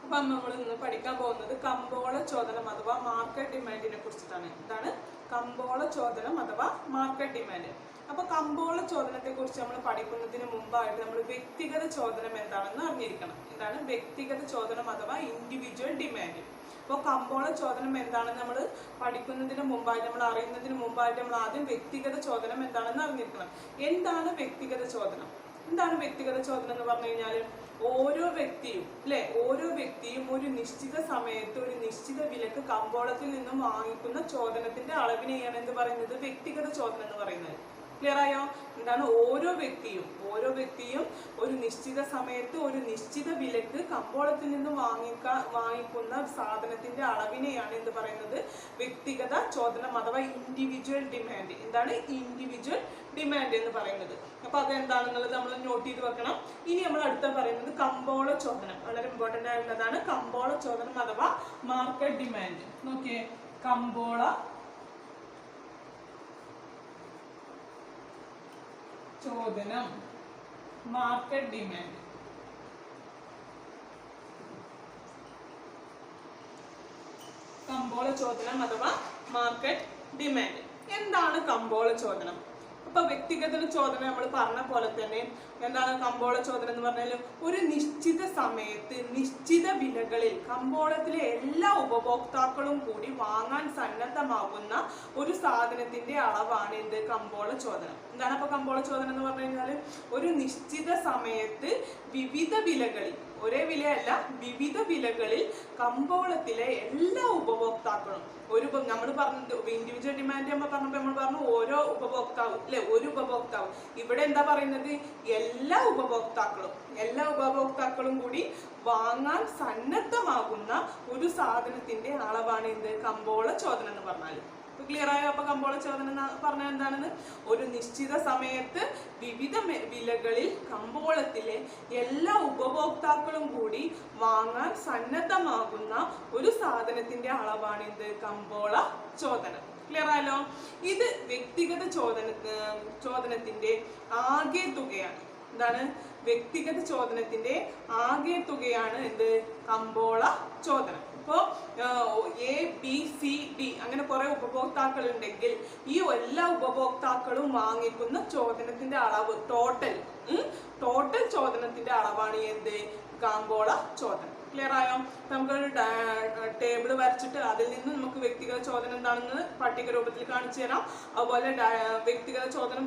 അപ്പം നമ്മൾ ഇന്ന് പഠിക്കാൻ പോകുന്നത് കമ്പോള ചോദനം അഥവാ മാർക്കറ്റ് ഡിമാൻഡിനെ കുറിച്ചിട്ടാണ്. എന്താണ് കമ്പോള ചോദനം അഥവാ മാർക്കറ്റ് ഡിമാൻഡ്? അപ്പൊ കമ്പോള ചോദനത്തെ കുറിച്ച് നമ്മൾ പഠിക്കുന്നതിന് മുമ്പായിട്ട് നമ്മൾ വ്യക്തിഗത ചോദനം എന്താണെന്ന് അറിഞ്ഞിരിക്കണം. എന്താണ് വ്യക്തിഗത ചോദനം അഥവാ ഇൻഡിവിജ്വൽ ഡിമാൻഡ്? അപ്പോൾ കമ്പോള ചോദനം എന്താണെന്ന് നമ്മൾ പഠിക്കുന്നതിന് മുമ്പായിട്ട്, നമ്മൾ അറിയുന്നതിന് മുമ്പായിട്ട് നമ്മൾ ആദ്യം വ്യക്തിഗത ചോദനം എന്താണെന്ന് അറിഞ്ഞിരിക്കണം. എന്താണ് വ്യക്തിഗത ചോദനം? എന്താണ് വ്യക്തിഗത ചോദനം എന്ന് പറഞ്ഞു കഴിഞ്ഞാൽ, ഓരോ വ്യക്തിയും ഓരോ വ്യക്തിയും ഒരു നിശ്ചിത സമയത്ത് ഒരു നിശ്ചിത വിലക്ക് കമ്പോളത്തിൽ നിന്നും വാങ്ങിക്കുന്ന ചോദനത്തിന്റെ അളവിനെയാണ് എന്ത് പറയുന്നത്? വ്യക്തിഗത ചോദനം എന്ന് പറയുന്നത്. ക്ലിയർ ആയോ? എന്താണ് ഓരോ വ്യക്തിയും ഒരു നിശ്ചിത സമയത്ത് ഒരു നിശ്ചിത വിലക്ക് കമ്പോളത്തിൽ നിന്ന് വാങ്ങിക്കുന്ന സാധനത്തിന്റെ അളവിനെയാണ് എന്ത് പറയുന്നത്? വ്യക്തിഗത ചോദനം അഥവാ ഇൻഡിവിജ്വൽ ഡിമാൻഡ്. എന്താണ് ഇൻഡിവിജ്വൽ ഡിമാൻഡ് എന്ന് പറയുന്നത്? അപ്പൊ അതെന്താണെന്നുള്ളത് നമ്മൾ നോട്ട് ചെയ്ത് വെക്കണം. ഇനി നമ്മൾ അടുത്ത പറയുന്നത് കമ്പോള ചോദനം. വളരെ ഇമ്പോർട്ടന്റ് ആയിട്ടുള്ളതാണ് കമ്പോള ചോദനം അഥവാ മാർക്കറ്റ് ഡിമാൻഡ്. നോക്കിയേ, കമ്പോള ചോദനം മാർക്കറ്റ് ഡിമാൻഡ്. കമ്പോള ചോദനം അഥവാ മാർക്കറ്റ് ഡിമാൻഡ്. എന്താണ് കമ്പോള ചോദനം? അപ്പൊ വ്യക്തിഗത ചോദനം നമ്മൾ പറഞ്ഞ പോലെ തന്നെ എന്താണ് കമ്പോള ചോദനം എന്ന് പറഞ്ഞാൽ, ഒരു നിശ്ചിത സമയത്ത് നിശ്ചിത വിലകളിൽ കമ്പോളത്തിലെ എല്ലാ ഉപഭോക്താക്കളും കൂടി വാങ്ങാൻ സന്നദ്ധമാകുന്ന ഒരു സാധനത്തിന്റെ അളവാണ് എന്ത്? കമ്പോള ചോദനം. എന്താണ് അപ്പൊ കമ്പോള ചോദനം എന്ന് പറഞ്ഞു കഴിഞ്ഞാൽ, ഒരു നിശ്ചിത സമയത്ത് വിവിധ വിലകളിൽ, ഒരേ വിലയല്ല വിവിധ വിലകളിൽ കമ്പോളത്തിലെ എല്ലാ ഉപഭോക്താക്കളും, നമ്മൾ പറഞ്ഞത് ഇൻഡിവിജ്വൽ ഡിമാൻഡ് നമ്മൾ പറഞ്ഞു ഓരോ ഉപഭോക്താവ് ഒരു ഉപഭോക്താവ്. ഇവിടെ എന്താ പറയുന്നത്? എല്ലാ ഉപഭോക്താക്കളും കൂടി വാങ്ങാൻ സന്നദ്ധമാകുന്ന ഒരു സാധനത്തിന്റെ അളവാണ് എന്ത്? കമ്പോള ചോദനം എന്ന് പറഞ്ഞാൽ. ക്ലിയർ ആയോ? അപ്പൊ കമ്പോള ചോദനം പറഞ്ഞാൽ എന്താണെന്ന്? ഒരു നിശ്ചിത സമയത്ത് വിവിധ വിലകളിൽ കമ്പോളത്തിലെ എല്ലാ ഉപഭോക്താക്കളും കൂടി വാങ്ങാൻ സന്നദ്ധമാകുന്ന ഒരു സാധനത്തിന്റെ അളവാണ് എന്ത്? കമ്പോള ചോദനം. ക്ലിയർ ആയല്ലോ? ഇത് വ്യക്തിഗത ചോദനത്തിന്റെ ആകെ തുകയാണ്. എന്താണ്? വ്യക്തിഗത ചോദനത്തിന്റെ ആകെ തുകയാണ് എന്ത്? കമ്പോള ചോദനം. ഇപ്പോൾ ABCD അങ്ങനെ കുറെ ഉപഭോക്താക്കൾ ഉണ്ടെങ്കിൽ ഈ എല്ലാ ഉപഭോക്താക്കളും വാങ്ങിക്കുന്ന ചോദനത്തിന്റെ അളവ്, ടോട്ടൽ ചോദനത്തിന്റെ അളവാണ് എന്ത്? കമ്പോള ചോദനം. ക്ലിയർ ആയോ? നമുക്കൊരു ടേബിൾ വരച്ചിട്ട് അതിൽ നിന്ന് നമുക്ക് വ്യക്തിഗത ചോദനം എന്താണെന്ന് പട്ടിക രൂപത്തിൽ കാണിച്ചു തരാം. അതുപോലെ വ്യക്തിഗത ചോദനം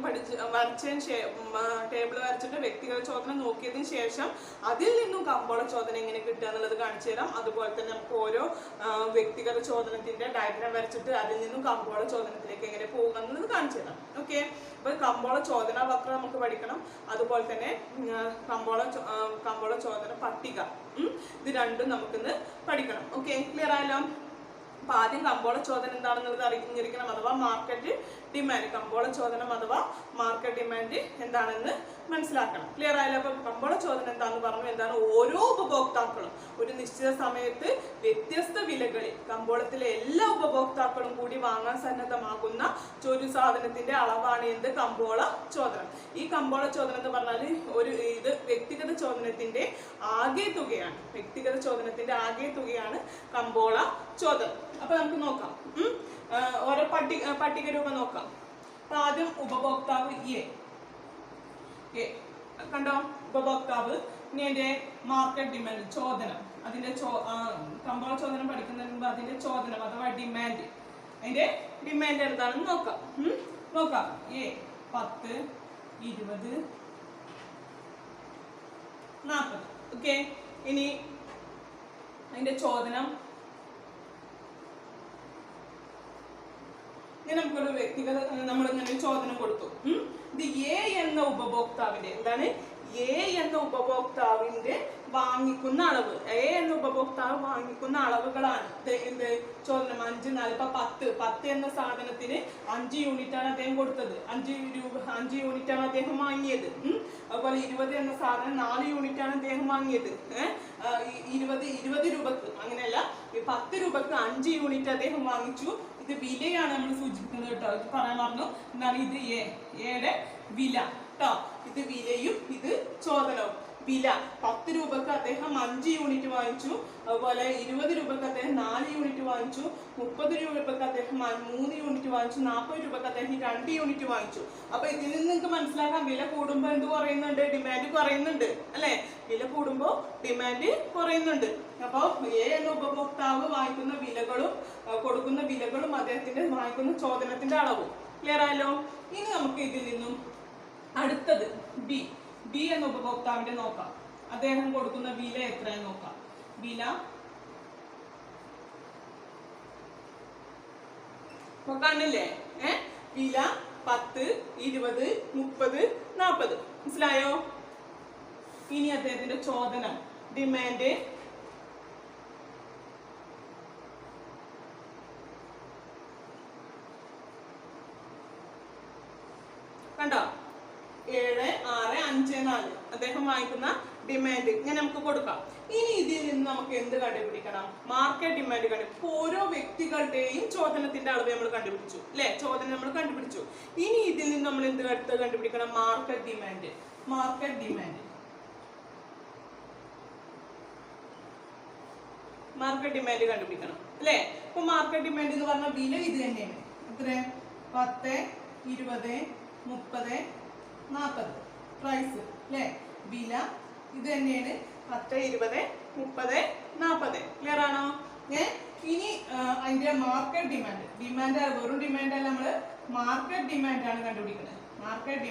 ടേബിൾ വരച്ചിട്ട് വ്യക്തിഗത ചോദനം നോക്കിയതിന് ശേഷം അതിൽ നിന്നും കമ്പോള ചോദനം എങ്ങനെ കിട്ടുക എന്നുള്ളത് കാണിച്ചു തരാം. അതുപോലെ തന്നെ നമുക്ക് ഓരോ വ്യക്തിഗത ചോദനത്തിന്റെ ഡയഗ്രാം വരച്ചിട്ട് അതിൽ നിന്നും കമ്പോള ചോദനത്തിലേക്ക് എങ്ങനെ പോകുക എന്നുള്ളത് കാണിച്ചു തരാം. ഓക്കെ, അപ്പൊ കമ്പോള ചോദന വക്രം നമുക്ക് പഠിക്കണം. അതുപോലെ തന്നെ കമ്പോള ചോദന പട്ടിക, ഇത് രണ്ടും നമുക്കിന്ന് പഠിക്കണം. ഓക്കെ, ക്ലിയർ ആയല്ലോ? അപ്പൊ ആദ്യം കമ്പോള ചോദനം എന്താണെന്നുള്ളത് അറിഞ്ഞിരിക്കണം, അഥവാ മാർക്കറ്റ് ഡിമാൻഡ്. കമ്പോള ചോദനം അഥവാ മാർക്കറ്റ് ഡിമാൻഡ് എന്താണെന്ന് മനസ്സിലാക്കണം. ക്ലിയർ ആയല്ലോ? അപ്പൊ കമ്പോള ചോദനം എന്താണെന്ന് പറഞ്ഞു. എന്താണ്? ഓരോ ഉപഭോക്താക്കളും ഒരു നിശ്ചിത സമയത്ത് വ്യത്യസ്ത വിലകളിൽ കമ്പോളത്തിലെ എല്ലാ ഉപഭോക്താക്കളും കൂടി വാങ്ങാൻ സന്നദ്ധമാകുന്ന ഒരു സാധനത്തിന്റെ അളവാണ് എന്ത്? കമ്പോള ചോദനം. ഈ കമ്പോള ചോദനം എന്ന് പറഞ്ഞാൽ ഇത് വ്യക്തിഗത ചോദനത്തിന്റെ ആകെ തുകയാണ്. വ്യക്തിഗത ചോദനത്തിന്റെ ആകെ തുകയാണ് കമ്പോള ചോദനം. അപ്പൊ നമുക്ക് നോക്കാം, ഓരോ പട്ടിക രൂപം നോക്കാം. അപ്പൊ ആദ്യം ഉപഭോക്താവ് എ കണ്ടോ? ഉപഭോക്താവ്. ഇനി എന്റെ മാർക്കറ്റ് ഡിമാൻഡ് ചോദനം, അതിന്റെ കമ്പോള ചോദനം പഠിക്കുന്നതിന് മുമ്പ് അതിന്റെ ചോദനം അഥവാ ഡിമാൻഡ്, അതിന്റെ ഡിമാൻഡ് എന്താണെന്ന് നോക്കാം. A 10, 20, 40. ഓക്കെ, ഇനി അതിന്റെ ചോദനം നമുക്കൊരു വ്യക്തിഗത നമ്മളിങ്ങനെ ചോദനം കൊടുത്തു. ഇത് A എന്ന ഉപഭോക്താവിന്റെ എന്താണ്? A എന്ന ഉപഭോക്താവിന്റെ വാങ്ങിക്കുന്ന അളവ്, A എന്ന ഉപഭോക്താവ് വാങ്ങിക്കുന്ന അളവുകളാണ് എന്ത്? ചോദനം. 5, 4, ഇപ്പൊ 10 എന്ന സാധനത്തിന് 5 യൂണിറ്റാണ് അദ്ദേഹം കൊടുത്തത്. 5 യൂണിറ്റാണ് അദ്ദേഹം വാങ്ങിയത്. അതുപോലെ 20 എന്ന സാധനം 4 യൂണിറ്റാണ് അദ്ദേഹം വാങ്ങിയത്. 20 രൂപക്ക്, അങ്ങനെയല്ല, 10 രൂപക്ക് 5 യൂണിറ്റ് അദ്ദേഹം വാങ്ങിച്ചു. ഇത് വിലയാണ് നമ്മൾ സൂചിപ്പിക്കുന്നത് കേട്ടോ. ഇത് പറയാൻ പറഞ്ഞു. എന്താണ്? ഇത് എയുടെ വില കേട്ടോ. ഇത് വിലയും ഇത് ചോദനവും. വില 10 രൂപക്ക് അദ്ദേഹം 5 യൂണിറ്റ് വാങ്ങിച്ചു. അതുപോലെ 20 രൂപക്ക് അദ്ദേഹം 4 യൂണിറ്റ് വാങ്ങിച്ചു. 30 രൂപക്ക് അദ്ദേഹം 3 യൂണിറ്റ് വാങ്ങിച്ചു. 40 രൂപക്ക് അദ്ദേഹം 2 യൂണിറ്റ് വാങ്ങിച്ചു. അപ്പൊ ഇതിൽ നിന്ന് നിങ്ങൾക്ക് മനസ്സിലാക്കാം വില കൂടുമ്പോൾ എന്ത് കുറയുന്നുണ്ട്? ഡിമാൻഡ് കുറയുന്നുണ്ട് അല്ലെ? വില കൂടുമ്പോൾ ഡിമാൻഡ് കുറയുന്നുണ്ട്. അപ്പോൾ എ എന്ന ഉപഭോക്താവ് വാങ്ങിക്കുന്ന വിലകളും കൊടുക്കുന്ന വിലകളും അദ്ദേഹത്തിന്റെ വാങ്ങിക്കുന്ന ചോദനത്തിന്റെ അളവും ക്ലിയർ ആയല്ലോ. ഇനി നമുക്ക് ഇതിൽ നിന്നും അടുത്തത് ബി എന്ന ഉപഭോക്താവിന്റെ നോക്കാം. അദ്ദേഹം കൊടുക്കുന്ന വില എത്രയെന്ന് നോക്കാം. വില കാണില്ലേ? വില 10, 20, 30, 40. മനസ്സിലായോ? ഇനി അദ്ദേഹത്തിന്റെ ചോദനം ഡിമാൻഡ് കണ്ടോ? 7, 6, 5, 4 അദ്ദേഹം വാങ്ങിക്കുന്ന ഡിമാൻഡ് ഇങ്ങനെ നമുക്ക് കൊടുക്കാം. ഇനി ഇതിൽ നിന്ന് നമുക്ക് എന്ത് കണ്ടുപിടിക്കണം? മാർക്കറ്റ് ഡിമാൻഡ് കണ്ടുപിടിക്കും. ഓരോ വ്യക്തികളുടെയും ചോദനത്തിന്റെ അളവ് നമ്മൾ കണ്ടുപിടിച്ചു അല്ലെ? ചോദനം നമ്മൾ കണ്ടുപിടിച്ചു. ഇനി ഇതിൽ നിന്ന് നമ്മൾ എന്ത് കണ്ടുപിടിക്കണം? Market demand. മാർക്കറ്റ് ഡിമാൻഡ് കണ്ടുപിടിക്കണം അല്ലെ? ഇപ്പൊ മാർക്കറ്റ് ഡിമാൻഡ് എന്ന് പറഞ്ഞ വില ഇത് തന്നെയാണ്. എത്ര? 10, 20, 30, 40 പ്രൈസ് അല്ലെ? വില ഇത് തന്നെയാണ്. 10, 20, 30, 40 ക്ലിയർ ആണോ? ഇനി അതിന്റെ മാർക്കറ്റ് ഡിമാൻഡ് വെറും ഡിമാൻഡ് അല്ല, നമ്മള് മാർക്കറ്റ് ഡിമാൻഡ് ആണ് കണ്ടുപിടിക്കുന്നത്. മാർക്കറ്റ്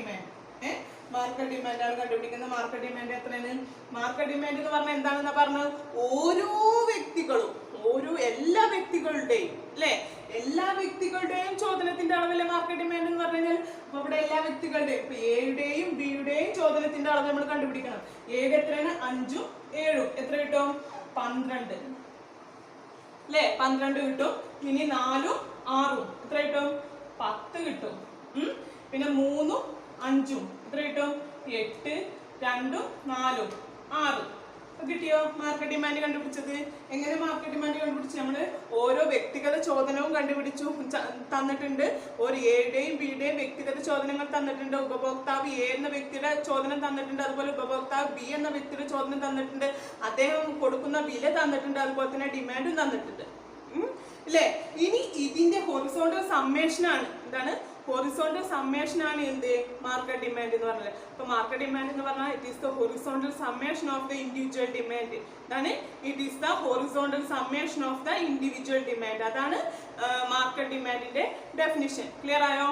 ഡിമാൻഡ് ആണ് കണ്ടുപിടിക്കുന്നത്. മാർക്കറ്റ് ഡിമാൻഡ് എത്രയാണ്? മാർക്കറ്റ് ഡിമാൻഡ് എന്ന് പറഞ്ഞാൽ എന്താണെന്നാ പറഞ്ഞത്? എല്ലാ വ്യക്തികളുടെയും അല്ലെ? എല്ലാ വ്യക്തികളുടെയും ചോദനത്തിന്റെ അളവല്ലേ മാർക്കറ്റ് ഡിമാൻഡ് എന്ന് പറഞ്ഞു കഴിഞ്ഞാൽ. അപ്പൊ ഇവിടെ എല്ലാ വ്യക്തികളുടെയും ഇപ്പൊ എയുടെയും ബിയുടെയും ചോദനത്തിന്റെ അളവ് നമ്മൾ കണ്ടുപിടിക്കണം. എയുടെ എത്രയാണ്? 5ഉം 7ഉം എത്ര കിട്ടും? 12 അല്ലെ? 12 കിട്ടും. ഇനി 4ഉം 6ഉം എത്ര കിട്ടും? 10 കിട്ടും. പിന്നെ 3ഉം 5ഉം എത്ര കിട്ടും? 8, 2, 4, 6 കിട്ടിയോ? മാർക്കറ്റ് ഡിമാൻഡ് കണ്ടുപിടിച്ചത് എങ്ങനെ? മാർക്കറ്റ് ഡിമാൻഡ് കണ്ടുപിടിച്ച് നമ്മള് ഓരോ വ്യക്തിഗത ചോദനവും കണ്ടുപിടിച്ചു തന്നിട്ടുണ്ട്. ഒരു എയുടെയും ബിയുടെയും വ്യക്തിഗത ചോദനങ്ങൾ തന്നിട്ടുണ്ട്. ഉപഭോക്താവ് എ എന്ന വ്യക്തിയുടെ ചോദനം തന്നിട്ടുണ്ട്. അതുപോലെ ഉപഭോക്താവ് ബി എന്ന വ്യക്തിയുടെ ചോദനം തന്നിട്ടുണ്ട്. അദ്ദേഹം കൊടുക്കുന്ന വില തന്നിട്ടുണ്ട്. അതുപോലെ തന്നെ ഡിമാൻഡും തന്നിട്ടുണ്ട് അല്ലേ? ഇനി ഇതിന്റെ ഹൊറിസോണ്ടൽ സമ്മേഷൻ ആണ്. എന്താണ്? ഹൊറിസോണ്ടൽ സമ്മേഷൻ ആണ് എന്ത്? മാർക്കറ്റ് ഡിമാൻഡ് എന്ന് പറഞ്ഞത്. അപ്പൊ മാർക്കറ്റ് ഡിമാൻഡ് എന്ന് പറഞ്ഞാൽ it is the horizontal summation of the individual demand. അതാണ് it is the horizontal summation of the individual demand. അതാണ് മാർക്കറ്റ് ഡിമാൻഡിന്റെ ഡെഫിനിഷൻ. ക്ലിയർ ആയോ?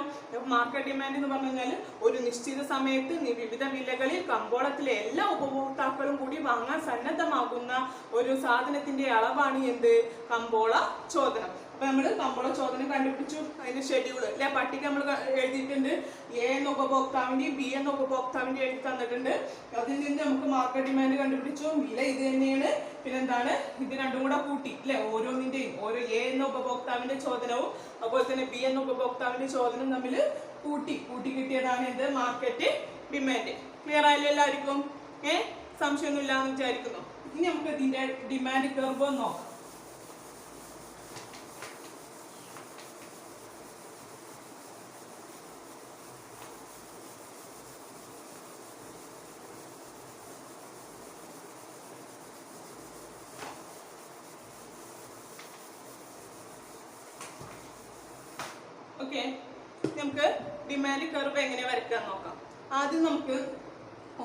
മാർക്കറ്റ് ഡിമാൻഡ് എന്ന് പറഞ്ഞു കഴിഞ്ഞാൽ ഒരു നിശ്ചിത സമയത്ത് വിവിധ വിലകളിൽ കമ്പോളത്തിലെ എല്ലാ ഉപഭോക്താക്കളും കൂടി വാങ്ങാൻ സന്നദ്ധമാകുന്ന ഒരു സാധനത്തിന്റെ അളവാണ് എന്ത്? കമ്പോള ചോദനം. അപ്പൊ നമ്മള് കമ്പോള ചോദനം കണ്ടുപിടിച്ചു. അതിന്റെ ഷെഡ്യൂൾ അല്ലെ? പട്ടിക നമ്മൾ എഴുതിയിട്ടുണ്ട്. എ എന്ന ഉപഭോക്താവിന്റെയും ബി എന്ന ഉപഭോക്താവിന്റെയും എഴുതി തന്നിട്ടുണ്ട്. അതിൽ നിന്ന് നമുക്ക് മാർക്കറ്റ് ഡിമാൻഡ് കണ്ടുപിടിച്ചു. വില ഇത് തന്നെയാണ്. പിന്നെന്താണ്? ഇത് രണ്ടും കൂടെ കൂട്ടി അല്ലെ? ഓരോന്നിന്റെയും ഓരോ എ എന്ന ഉപഭോക്താവിന്റെ ചോദനവും അതുപോലെ തന്നെ ബി എന്ന ഉപഭോക്താവിന്റെ ചോദനവും തമ്മിൽ കൂട്ടി കിട്ടിയതാണ് എന്ത്? Market demand. ക്ലിയർ ആയല്ലോ എല്ലാവർക്കും? സംശയമൊന്നും ഇല്ലാന്ന് വിചാരിക്കുന്നു. ഇനി നമുക്ക് ഇതിന്റെ ഡിമാൻഡ് കർവ് നോക്കാം. ഓക്കെ, നമുക്ക് ഡിമാൻഡ് കർവ് എങ്ങനെ വരയ്ക്കാൻ നോക്കാം. ആദ്യം നമുക്ക്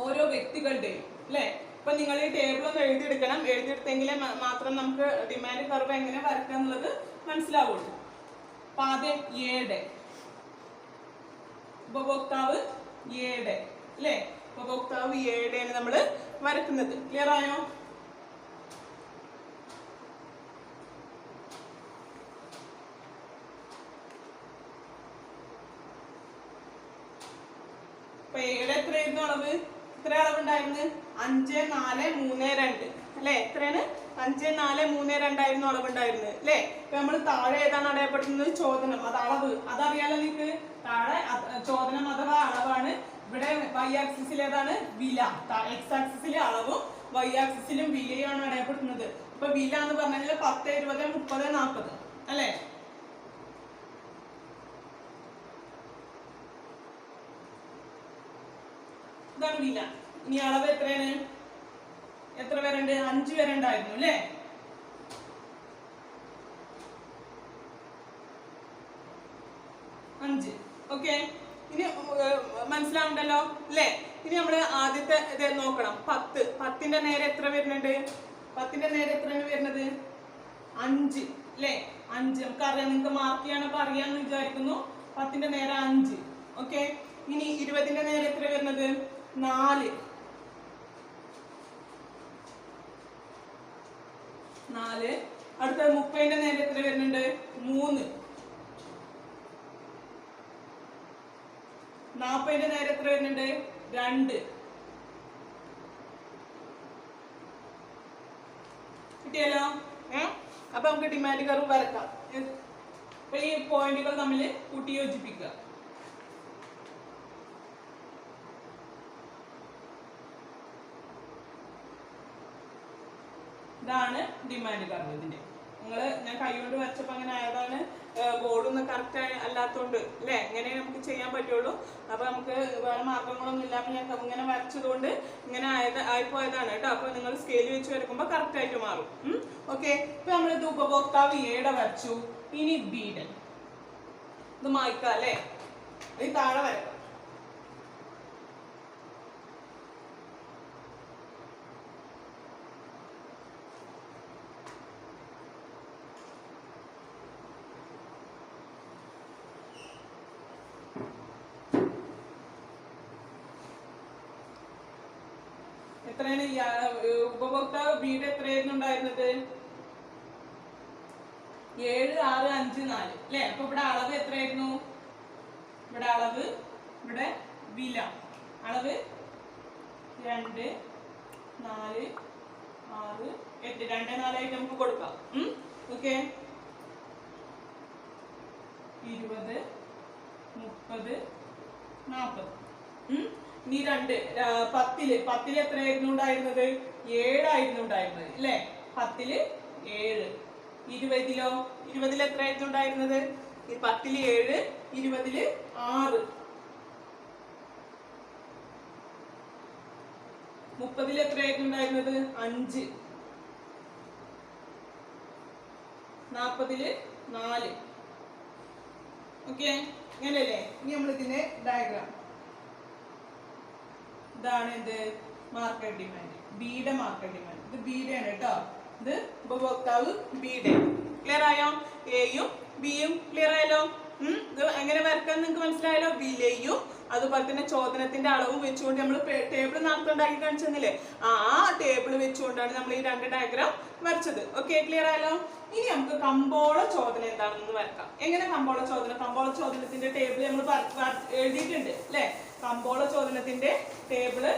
ഓരോ വ്യക്തികളുടെയും അല്ലെ? ഇപ്പൊ നിങ്ങൾ ഈ ടേബിൾ ഒന്ന് എഴുതിയെടുക്കണം. എഴുതിയെടുത്തെങ്കിലേ മാത്രം നമുക്ക് ഡിമാൻഡ് കർവ് എങ്ങനെ വരയ്ക്കുക എന്നുള്ളത് മനസ്സിലാവുള്ളൂ. അപ്പൊ ആദ്യം എയുടെ ഉപഭോക്താവ് എയുടെ അല്ലെ? ഉപഭോക്താവ് എയുടെയാണ് നമ്മൾ വരക്കുന്നത്. ക്ലിയർ ആയോ? അപ്പൊ എയുടെ എത്രയായിരുന്നു അളവ്? ഇത്ര അളവുണ്ടായിരുന്നു? 5, 4, 3, 2 അല്ലെ? എത്രയാണ്? 5, 4, 3, 2 ആയിരുന്നു അളവുണ്ടായിരുന്നത് അല്ലെ? ഇപ്പൊ നമ്മൾ താഴെ ഏതാണ് അടയപ്പെടുന്നത്? ചോദനം. അത് അളവ് അതറിയാലോ നിങ്ങൾക്ക്. താഴെ ചോദനം അഥവാ അളവാണ്. ഇവിടെ y ആക്സിസിൽ ഏതാണ്? വില. x ആക്സിസിലെ അളവും y ആക്സിസിലും വിലയാണ് അടയപ്പെടുന്നത്. ഇപ്പൊ വില എന്ന് പറഞ്ഞാൽ 10, 20, 30, 40 അല്ലെ? ഇതാണ് വില. ഇനി അളവ് എത്രയാണ്? എത്ര പേരുണ്ട്? 5 പേരുണ്ടായിരുന്നു അല്ലേ? ഓക്കെ, ഇനി മനസ്സിലാവുണ്ടല്ലോ അല്ലേ? ഇനി നമ്മള് ആദ്യത്തെ ഇത് നോക്കണം. 10. 10ന്റെ നേരെ എത്ര വരുന്നുണ്ട്? 10ന്റെ നേരെ എത്രയാണ് വരുന്നത്? 5 അല്ലേ? 5 നമുക്കറിയാം, നിങ്ങൾക്ക് മാർക്ക് ചെയ്യാനൊക്കെ അറിയാമെന്ന് വിചാരിക്കുന്നു. 10ന്റെ നേരെ 5. ഓക്കെ, ഇനി 20ന്റെ നേരെ എത്ര വരുന്നത്? 4. അടുത്ത 30ന്റെ നേരെ എത്ര വരുന്നുണ്ട്? 3. 40ന്റെ നേരെ എത്ര വരുന്നുണ്ട്? 2. കിട്ടിയല്ലോ? അപ്പൊ നമുക്ക് ഡിമാൻഡ് കർവ് വരക്കാം. അപ്പൊ ഈ പോയിന്റുകൾ തമ്മിൽ കൂട്ടി യോജിപ്പിക്കുക. ഇതാണ് ഡിമാൻഡ് കർവ്. ഇതിന്റെ ഞാൻ കൈകൊണ്ട് വരച്ചപ്പോ അങ്ങനെ ആയതാണ്. ബോർഡൊന്നും കറക്റ്റ് അല്ലാത്തോണ്ട് അല്ലെ, ഇങ്ങനെ നമുക്ക് ചെയ്യാൻ പറ്റുള്ളൂ. അപ്പൊ നമുക്ക് വേറെ മാർഗങ്ങളൊന്നും ഇല്ലാതെ ഞാൻ ഇങ്ങനെ വരച്ചതുകൊണ്ട് ഇങ്ങനെ ആയിപ്പോയതാണ് കേട്ടോ. അപ്പൊ നിങ്ങൾ സ്കെയിൽ വെച്ച് വരക്കുമ്പോ കറക്റ്റ് ആയിട്ട് മാറും. ഓക്കെ, ഇപ്പൊ നമ്മളിത് ഉപഭോക്താവ് എയുടെ വരച്ചു. ഇനി ബിയുടെ ഇത് മായ്ക്കാം അല്ലെ, ഈ താഴെ വരക്കാം. എത്രയാണ് ഉപഭോക്താവ് ബിയുടെ എത്രയായിരുന്നു ഉണ്ടായിരുന്നത്? 7, 6, 5, 4 അല്ലെ? അപ്പൊ ഇവിടെ അളവ് എത്രയായിരുന്നു? ഇവിടെ അളവ്, ഇവിടെ വില. അളവ് 2, 4, 6, 8. 2, 4 ആയിട്ട് നമുക്ക് കൊടുക്കാം. ഓക്കെ, 20, 30, 40. ഇനി 2 10 എത്രയായിരുന്നു ഉണ്ടായിരുന്നത്? 7 ആയിരുന്നു ഉണ്ടായിരുന്നത് അല്ലേ? 10 7. 20 എത്രയായിരുന്നു ഉണ്ടായിരുന്നത്? 10 7, 20 6. 30 എത്രയായിരുന്നു ഉണ്ടായിരുന്നത്? 5. 40 4. ഓക്കെ, ഇങ്ങനെയല്ലേ? ഇനി നമ്മൾ ഇതിന്റെ ഡയഗ്രാം. ഇതാണ് ഇത് മാർക്കറ്റ് ഡിമാൻഡ്, ബിയുടെ മാർക്കറ്റ് ഡിമാൻഡ്. ഇത് ബിയുടെ ആണ് കേട്ടോ. ഇത് ഉപഭോക്താവ് ബിയുടെ. ക്ലിയർ ആയോ? എയും ബിയും ക്ലിയർ ആയല്ലോ? ഇത് എങ്ങനെ വരക്കാൻ നിങ്ങൾക്ക് മനസ്സിലായല്ലോ? വിലയും അതുപോലെ തന്നെ ചോദനത്തിന്റെ അളവും വെച്ചുകൊണ്ട് നമ്മൾ ടേബിൾ നേരത്തെ ഉണ്ടാക്കി കാണിച്ചെന്നില്ലേ? ആ ടേബിൾ വെച്ചുകൊണ്ടാണ് നമ്മൾ ഈ 2 ഡയഗ്രാം വരച്ചത്. ഓക്കെ, ക്ലിയർ ആയല്ലോ? ഇനി നമുക്ക് കമ്പോള ചോദന എന്താണെന്ന് വരക്കാം. എങ്ങനെ കമ്പോള ചോദന? കമ്പോള ചോദനത്തിന്റെ ടേബിൾ നമ്മൾ എഴുതിയിട്ടുണ്ട് അല്ലെ? കമ്പോള ചോദനത്തിന്റെ ടേബിള്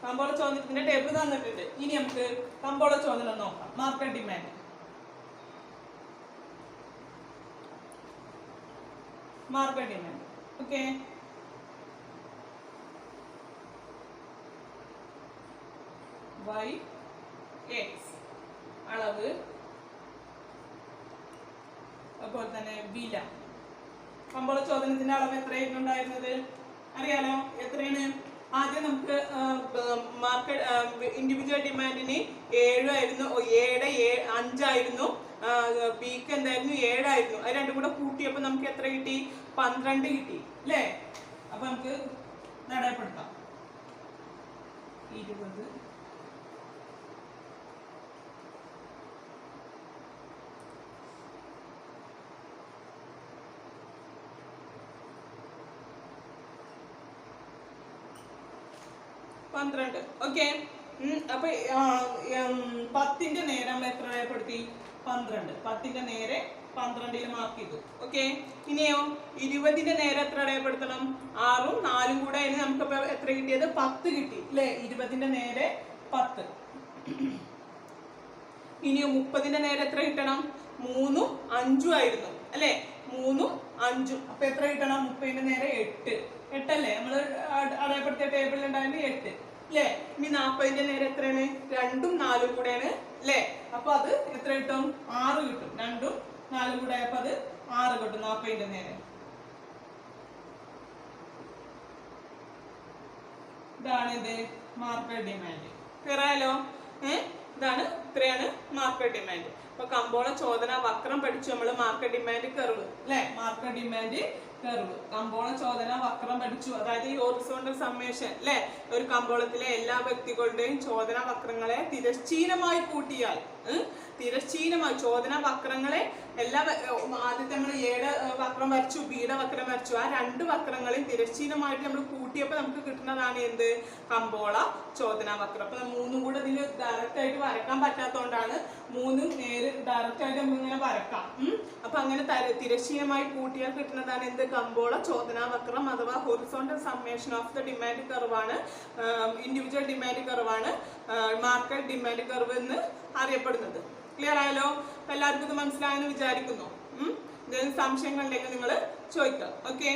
കമ്പോള ചോദനത്തിന്റെ ടേബിൾ തന്നിട്ടുണ്ട്. ഇനി നമുക്ക് കമ്പോള ചോദനം നോക്കാം. Market demand. Market demand. Okay, y x അളവ്, അതുപോലെ തന്നെ വില. കമ്പോള ചോദനത്തിന്റെ അളവ് എത്രയായിരുന്നു ഉണ്ടായിരുന്നത്? അറിയാലോ? എത്രയാണ്? ആദ്യം നമുക്ക് മാർക്കറ്റ് ഇൻഡിവിജ്വൽ ഡിമാൻഡിന് 7 ആയിരുന്നു, 5 ആയിരുന്നു. ബിക്ക് എന്തായിരുന്നു? 7 ആയിരുന്നു. അത് രണ്ടും കൂടെ കൂട്ടിയപ്പോൾ നമുക്ക് എത്ര കിട്ടി? 12 കിട്ടി അല്ലേ? അപ്പൊ നമുക്ക് നടയപ്പെടുത്താം. 20 12. ഓക്കെ, അപ്പൊ 10ന്റെ നേരെ നമ്മൾ എത്ര രേഖപ്പെടുത്തി? 12. 10ന്റെ നേരെ 12 മാർക്ക് ചെയ്തു. ഓക്കെ, ഇനിയോ 20ന്റെ നേരെ എത്ര രേഖപ്പെടുത്തണം? 6ഉം 4ഉം കൂടെ അതിന് നമുക്ക് എത്ര കിട്ടിയത്? 10 കിട്ടി അല്ലെ? 20ന്റെ നേരെ 10. ഇനിയോ 30ന്റെ നേരെ എത്ര കിട്ടണം? 3ഉം 5ഉം ആയിരുന്നു അല്ലെ? 3ഉം 5ഉം. അപ്പൊ എത്ര കിട്ടണം? 30ന്റെ നേരെ 8. 8 അല്ലേ നമ്മൾ അടയാളപ്പെടുത്തിയ ടേബിളിൽ ഉണ്ടായിരുന്നു? 8 അല്ലേ? ഇനി 40ന്റെ നേരെ എത്രയാണ്? 2ഉം 4ഉം കൂടെയാണ് അല്ലേ? അപ്പൊ അത് എത്ര കിട്ടും? 6 കിട്ടും. 2ഉം 4ഉം കൂടെ ആയപ്പോ അത് 6 കിട്ടും 40ന്റെ നേരെ. ഇതാണ് ഇത് മാർക്കറ്റ് ഡിമാൻഡ്. ക്ലിയർ ആയല്ലോ? ഇതാണ് ഇത്രയാണ് മാർക്കറ്റ് ഡിമാൻഡ്. അപ്പൊ കമ്പോള ചോദന വക്രം പഠിച്ചു നമ്മൾ. മാർക്കറ്റ് ഡിമാൻഡ് കർവ് അല്ലെ? മാർക്കറ്റ് ഡിമാൻഡ് കർവ്, കമ്പോള ചോദന വക്രം പഠിച്ചു. അതായത് ഈ ഹൊറിസോണ്ടൽ സമ്മേഷൻ അല്ലെ? ഒരു കമ്പോളത്തിലെ എല്ലാ വ്യക്തികളുടെയും ചോദന വക്രങ്ങളെ തിരശ്ചീനമായി കൂട്ടിയാൽ, തിരശ്ചീനമായി ചോദന വക്രങ്ങളെ എല്ലാ, ആദ്യത്തെ നമ്മൾ എയുടെ വക്രം വരച്ചു, ബിയുടെ വക്രം വരച്ചു. ആ രണ്ട് വക്രങ്ങളെയും തിരശ്ചീനമായിട്ട് നമ്മൾ കൂട്ടിയപ്പോൾ നമുക്ക് കിട്ടുന്നതാണ് എന്ത്? കമ്പോള ചോദന വക്രം. അപ്പൊ മൂന്നും കൂടെ ഇതിൽ ഡയറക്റ്റ് ആയിട്ട് വരക്കാൻ പറ്റാത്തതുകൊണ്ടാണ് മൂന്നും നേര് ഡയറക്റ്റ് ആയിട്ട് നമുക്ക് ഇങ്ങനെ വരക്കാം. അപ്പൊ അങ്ങനെ തിരശ്ചീനമായി കൂട്ടിയാൽ കിട്ടുന്നതാണ് എന്ത്? കമ്പോള ചോദന വക്രം അഥവാ horizontal summation of the demand കർവാണ്, ഇൻഡിവിജ്വൽ ഡിമാൻഡ് കർവാണ് മാർക്കറ്റ് ഡിമാൻഡ് കർവ് എന്ന് അറിയപ്പെടുന്നത്. ക്ലിയർ ആയല്ലോ? എല്ലാവർക്കും ഇത് മനസ്സിലായെന്ന് വിചാരിക്കുന്നു. എന്തെങ്കിലും സംശയങ്ങളുണ്ടെങ്കിൽ നിങ്ങൾ ചോദിക്കാം. ഓക്കെ.